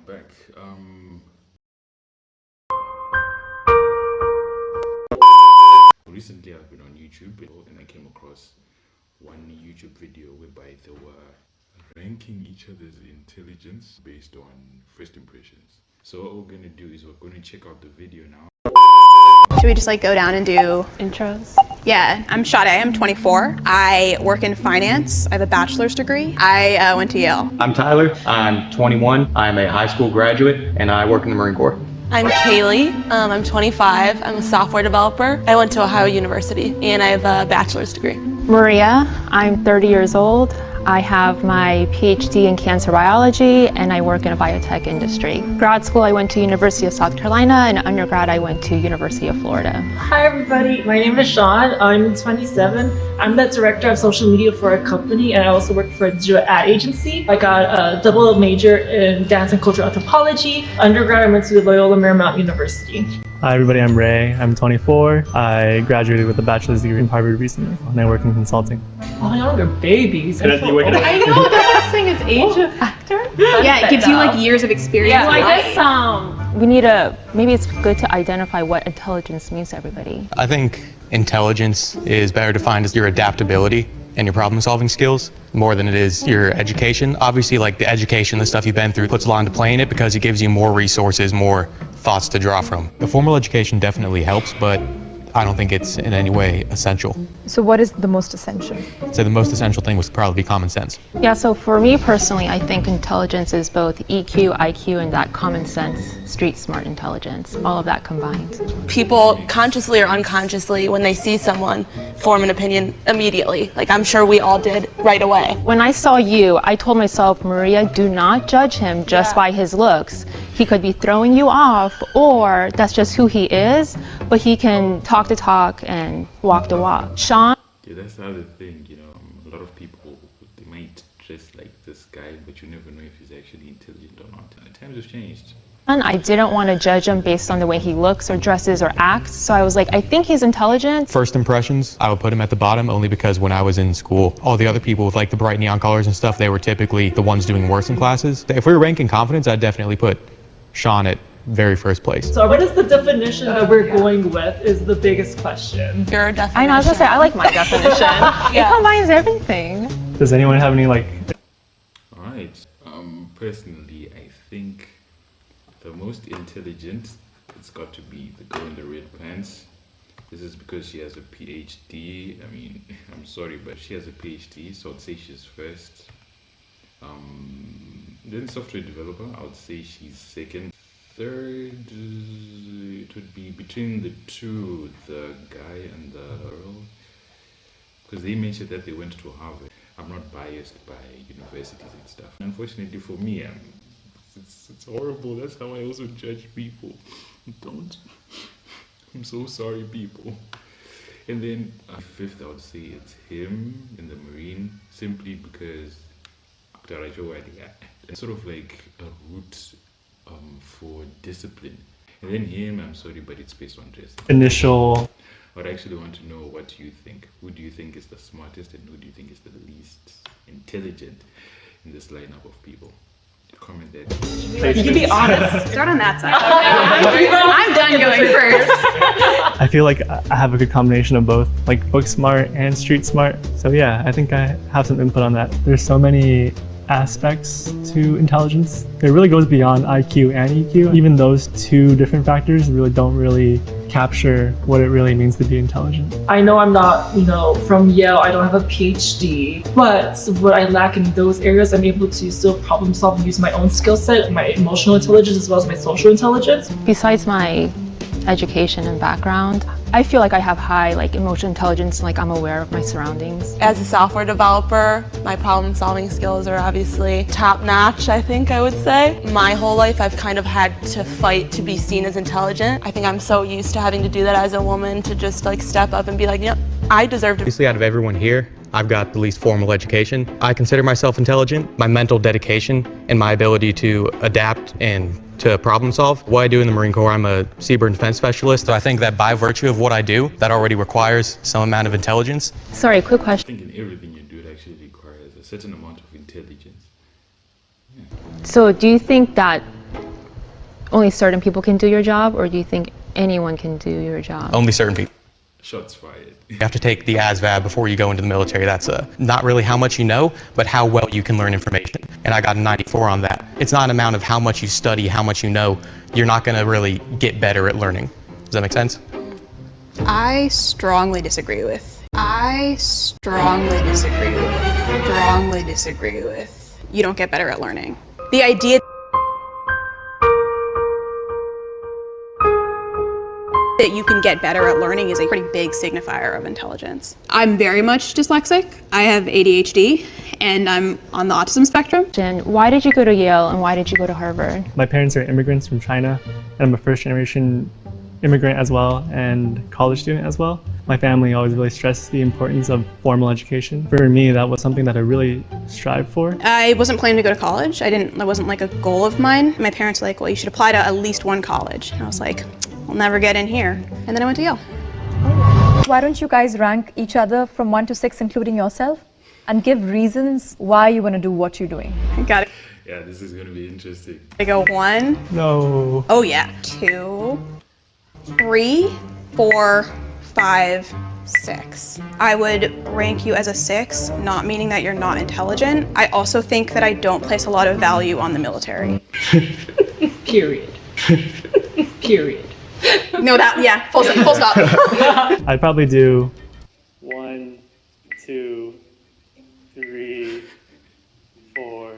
back. Recently I've been on YouTube and I came across one YouTube video whereby they were ranking each other's intelligence based on first impressions. So what we're going to do is we're going to check out the video now. Should we just go down and do intros? Yeah, I'm Sade, I'm 24. I work in finance. I have a bachelor's degree. I went to Yale. I'm Tyler, I'm 21. I'm a high school graduate and I work in the Marine Corps. I'm Kaylee, I'm 25. I'm a software developer. I went to Ohio University and I have a bachelor's degree. Maria, I'm 30 years old. I have my PhD in cancer biology and I work in a biotech industry. Grad school, I went to University of South Carolina, and undergrad, I went to University of Florida. Hi everybody, my name is Sean. I'm 27. I'm the director of social media for a company and I also work for a digital ad agency. I got a double major in dance and cultural anthropology. Undergrad, I went to Loyola Marymount University. Hi everybody, I'm Ray. I'm 24. I graduated with a bachelor's degree from Harvard recently and I work in consulting. Oh, y'all are babies. You work in I know, the best thing is age a factor. Yeah, it gives you years of experience. Yeah, I guess We need to, maybe it's good to identify what intelligence means to everybody. I think intelligence is better defined as your adaptability and your problem solving skills more than it is your education. Obviously, the education, the stuff you've been through puts a lot into play in it because it gives you more resources, more thoughts to draw from. The formal education definitely helps, but I don't think it's in any way essential. So what is the most essential? So the most essential thing would probably be common sense. Yeah, so for me personally, I think intelligence is both EQ, IQ, and that common sense, street smart intelligence, all of that combined. People consciously or unconsciously, when they see someone, form an opinion immediately. I'm sure we all did right away. When I saw you, I told myself, Maria, do not judge him just by his looks. He could be throwing you off, or that's just who he is, but he can talk the talk and walk the walk. Sean? Yeah, that's the other thing, a lot of people, they might dress like this guy, but you never know if he's actually intelligent or not. Times have changed. I didn't want to judge him based on the way he looks or dresses or acts, so I was like, I think he's intelligent. First impressions, I would put him at the bottom only because when I was in school, all the other people with the bright neon colors and stuff, they were typically the ones doing worse in classes. If we were ranking confidence, I'd definitely put Sean at very first place. So what is the definition that we're going with is the biggest question. Your definition. I know, I was going to say, I like my definition. It combines everything. Does anyone have any Alright, personally, I think the most intelligent, it's got to be the girl in the red pants. This is because she has a PhD. I mean, I'm sorry, but she has a PhD, so I'd say she's first. Then software developer, I would say she's second. Third, it would be between the two, the guy and the girl, because they mentioned that they went to Harvard. I'm not biased by universities and stuff. Unfortunately for me, it's horrible. That's how I also judge people. Don't. I'm so sorry, people. And then fifth, I would say it's him in the Marine, simply because it's sort of like a route for discipline. And then him, I'm sorry, but it's based on dress. initial? But I actually want to know what you think. Who do you think is the smartest and who do you think is the least intelligent in this lineup of people? Comment that. You can be honest. Start on that side. I'm done going first. I feel like I have a good combination of both, book smart and street smart. So yeah, I think I have some input on that. There's so many aspects to intelligence. It really goes beyond IQ and EQ. Even those two different factors don't really capture what it really means to be intelligent. I know I'm not, from Yale, I don't have a PhD, but what I lack in those areas, I'm able to still problem solve and use my own skill set, my emotional intelligence as well as my social intelligence. Besides my education and background, I feel like I have high emotional intelligence, I'm aware of my surroundings. As a software developer, my problem solving skills are obviously top notch, I think I would say. My whole life I've kind of had to fight to be seen as intelligent. I think I'm so used to having to do that as a woman, to just step up and be yep, I deserve to. Obviously, out of everyone here, I've got the least formal education. I consider myself intelligent. My mental dedication and my ability to adapt and to problem solve. What I do in the Marine Corps, I'm a seaborne defense specialist. So I think that by virtue of what I do, that already requires some amount of intelligence. Sorry, quick I question. think in everything you do, it actually requires a certain amount of intelligence. Yeah. So do you think that only certain people can do your job, or do you think anyone can do your job? Only certain people. Shots fired. You have to take the ASVAB before you go into the military. That's not really how much you know, but how well you can learn information. And I got a 94 on that. It's not an amount of how much you study, how much you know. You're not going to really get better at learning. Does that make sense? I strongly disagree with. Strongly disagree with. You don't get better at learning. The idea that you can get better at learning is a pretty big signifier of intelligence. I'm very much dyslexic. I have ADHD and I'm on the autism spectrum. And why did you go to Yale and why did you go to Harvard? My parents are immigrants from China, and I'm a first-generation immigrant as well, and college student as well. My family always really stressed the importance of formal education. For me, that was something that I really strived for. I wasn't planning to go to college. That wasn't like a goal of mine. My parents were like, well, you should apply to at least one college. And I was like, I'll never get in here. And then I went to Yale. Why don't you guys rank each other from 1 to 6, including yourself, and give reasons why you want to do what you're doing? Got it. Yeah, this is gonna be interesting. I go 1. No. Oh yeah. 2, 3, 4, 5, 6. I would rank you as a 6, not meaning that you're not intelligent. I also think that I don't place a lot of value on the military. Period. Period. No, yeah, full stop. I'd probably do 1, 2, 3, 4,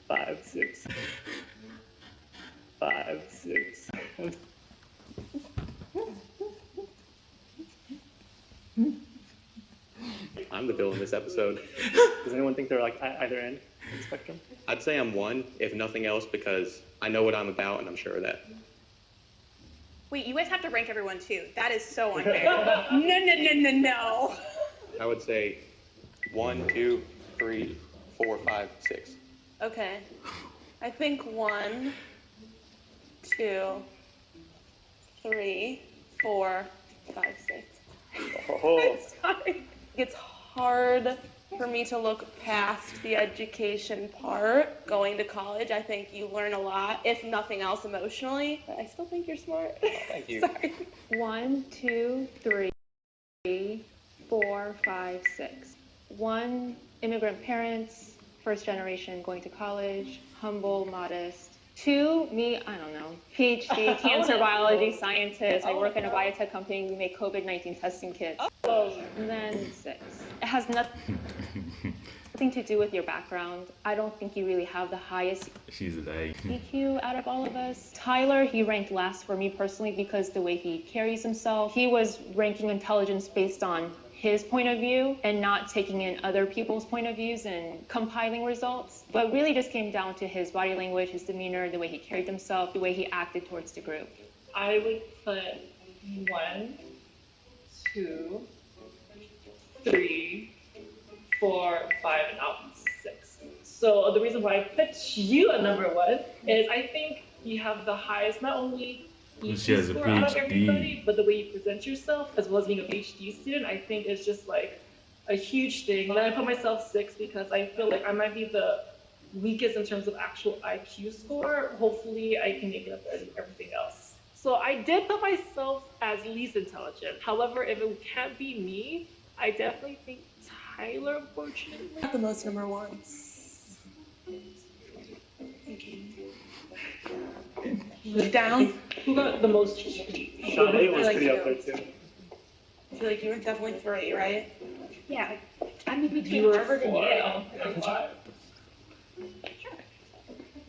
5, 6. 5, 6. I'm the villain in this episode. Does anyone think they're like either end of the spectrum? I'd say I'm 1, if nothing else, because I know what I'm about and I'm sure of that. Wait, you guys have to rank everyone too. That is so unfair. No. I would say 1, 2, 3, 4, 5, 6. Okay. I think 1, 2, 3, 4, 5, 6. I'm sorry. It's hard for me to look past the education part. Going to college, I think you learn a lot, if nothing else emotionally. But I still think you're smart. Thank you. Sorry. 1, 2, 3, 4, 5, 6. 1, immigrant parents, first generation, going to college, humble, modest. 2, me, I don't know, PhD, cancer biology scientist. I work in a biotech company. We make COVID-19 testing kits. And then 6. It has nothing to do with your background. I don't think you really have the highest She's like, EQ out of all of us. Tyler, he ranked last for me personally because the way he carries himself. He was ranking intelligence based on his point of view and not taking in other people's point of views and compiling results. But really just came down to his body language, his demeanor, the way he carried himself, the way he acted towards the group. I would put 1, 2, 3, 4, 5, and out 6. So the reason why I put you at number 1 is I think you have the highest, not only she has a score out of PhD. everybody, but the way you present yourself, as well as being a PhD student, I think is just like a huge thing. And I put myself 6 because I feel like I might be the weakest in terms of actual IQ score. Hopefully I can make it up as everything else. So I did put myself as least intelligent. However, if it can't be me, I definitely think Tyler, unfortunately. Not the most number 1s. Down. Who got the most? Shadi was pretty up there too. I feel like you were definitely 3, right? Yeah. I'm in between You were Harvard and 4. Yale. 5.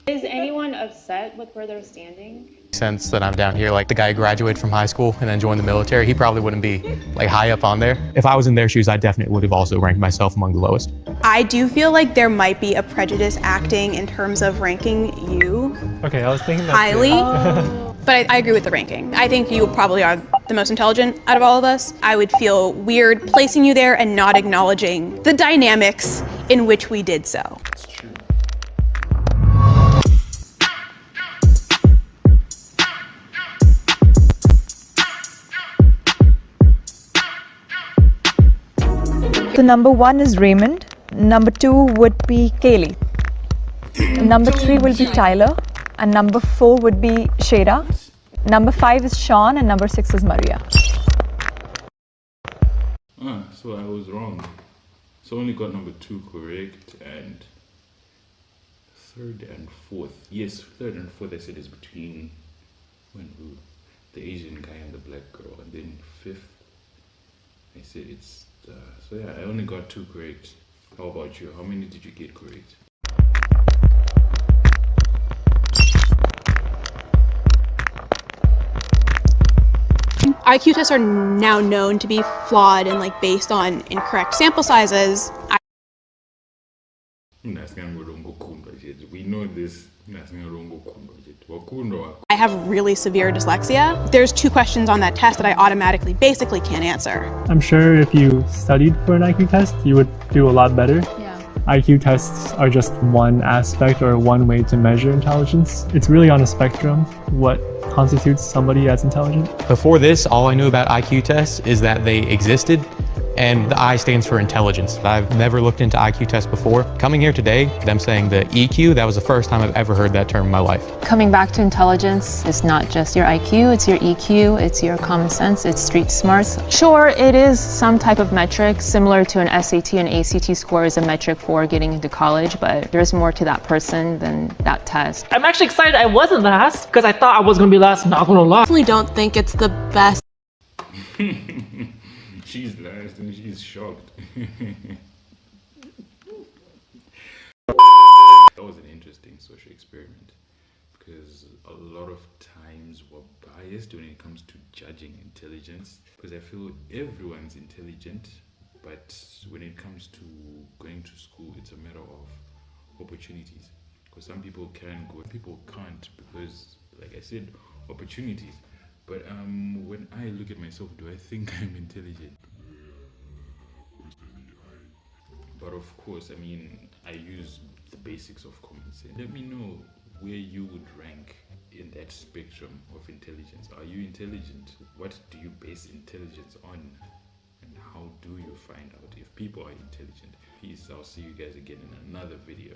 Is anyone upset with where they're standing? Sense that I'm down here, like the guy who graduated from high school and then joined the military, he probably wouldn't be like high up on there. If I was in their shoes, I definitely would have also ranked myself among the lowest. I do feel like there might be a prejudice acting in terms of ranking you Okay, I was thinking that highly. too. But I agree with the ranking. I think you probably are the most intelligent out of all of us. I would feel weird placing you there and not acknowledging the dynamics in which we did so. it's true. So number 1 is Raymond. Number 2 would be Kaylee. Number 3 will be Tyler. and number 4 would be Shada. Number 5 is Sean, and number 6 is Maria. So I was wrong. So I only got number 2 correct, and 3rd and 4th. Yes, 3rd and 4th I said is between who? The Asian guy and the black girl, and then 5th I said it's so yeah, I only got 2 correct. How about you? How many did you get correct? IQ tests are now known to be flawed and like based on incorrect sample sizes. We know this. I have really severe dyslexia. There's 2 questions on that test that I automatically basically can't answer. I'm sure if you studied for an IQ test, you would do a lot better. Yeah. IQ tests are just one aspect or one way to measure intelligence. It's really on a spectrum what constitutes somebody as intelligent. Before this, all I knew about IQ tests is that they existed, and the I stands for intelligence. I've never looked into IQ tests before. Coming here today, them saying the EQ, that was the first time I've ever heard that term in my life. Coming back to intelligence, it's not just your IQ, it's your EQ, it's your common sense, it's street smarts. Sure, it is some type of metric, similar to an SAT and ACT score is a metric for getting into college, but there's more to that person than that test. I'm actually excited I wasn't last because I thought I was gonna be last, not gonna lie. I definitely don't think it's the best. She's last and she's shocked. That was an interesting social experiment because a lot of times we're biased when it comes to judging intelligence, because I feel everyone's intelligent, but when it comes to going to school, it's a matter of opportunities, because some people can go, people can't, because like I said, opportunities. But when I look at myself, do I think I'm intelligent? But of course, I mean, I use the basics of common sense. Let me know where you would rank in that spectrum of intelligence. Are you intelligent? What do you base intelligence on? And how do you find out if people are intelligent? Peace. I'll see you guys again in another video.